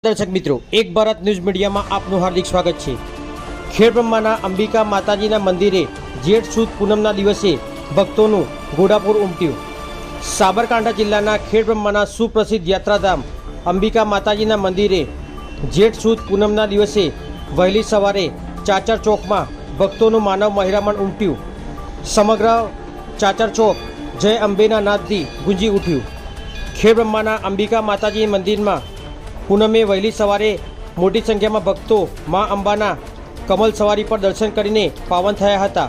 दर्शक मित्रों, एक भारत न्यूज मीडिया में आपनु हार्दिक स्वागत है। खेड़ब्रह्माना अंबिका माताजीना मंदिरे जेठ सुद पूनमना दिवसे भक्तों घोड़ापूर उमट्यु। साबरकांठा जिल्लाना खेड़ब्रह्माना सुप्रसिद्ध यात्राधाम अंबिका माताजीना मंदिरे जेठ सुद पूनमना दिवसे वहेली सवारे चाचर चौक में भक्तों मानव महिरामण उमट्यु। समग्र चाचर चौक जय अंबेना नादथी गूंजी उठ्यु। खेड़ब्रह्माना अंबिका माताजी मंदिर में पूनमे वहेली सवारे मोटी संख्या में भक्तों माँ अंबाना कमल सवारी पर दर्शन करीने पावन थया हता।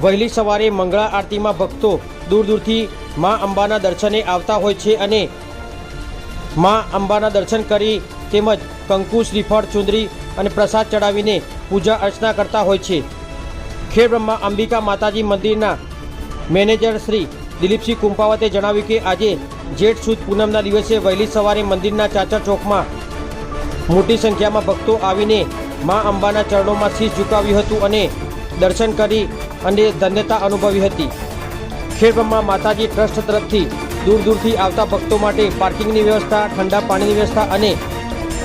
वहेली सवारे मंगला आरती में भक्तों दूर दूरथी माँ अंबाना दर्शने आवता होय छे अने माँ अंबाना दर्शन करी तेमज कंकु श्रीफळ चुंदरी अने प्रसाद चढ़ावीने पूजा अर्चना करता होय छे। खेड़ब्रह्मा अंबिका माताजी मंदिरना मैनेजर श्री दिलीपसिंह कुंपावते जणाव्युं के आजे जेठ सुद पूनमना दिवसे वहेली सवारे मंदिरना चाचर चौक में मोटी संख्या में भक्तों आवीने माँ अंबाना चरणों में शीश झुकाव्युं हतुं अने दर्शन करी अने धन्यता अनुभवी हती। खेड़ब्रह्मा माताजी ट्रस्ट तरफथी दूर दूरथी आवता भक्तों माटे पार्किंगनी व्यवस्था, ठंडा पाणीनी व्यवस्था अने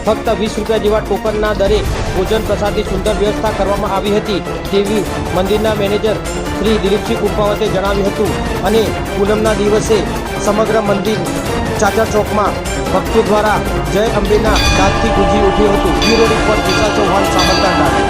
फक्त 20 रुपया जेवा टोकनना दरे भोजन प्रसादनी सुंदर व्यवस्था करवामां आवी हती तेवी मंदिरना मैनेजर श्री दिलीपसिंह कुंपावते जणाव्युं हतुं अने पूनमना दिवसे समग्र मंदिर चाचर चौक में भक्तों द्वारा जय अंबेना नादथी गूंजी उठ्युं हतुं। ब्यूरो रिपोर्ट विशाल चौहान, साबरकांठा।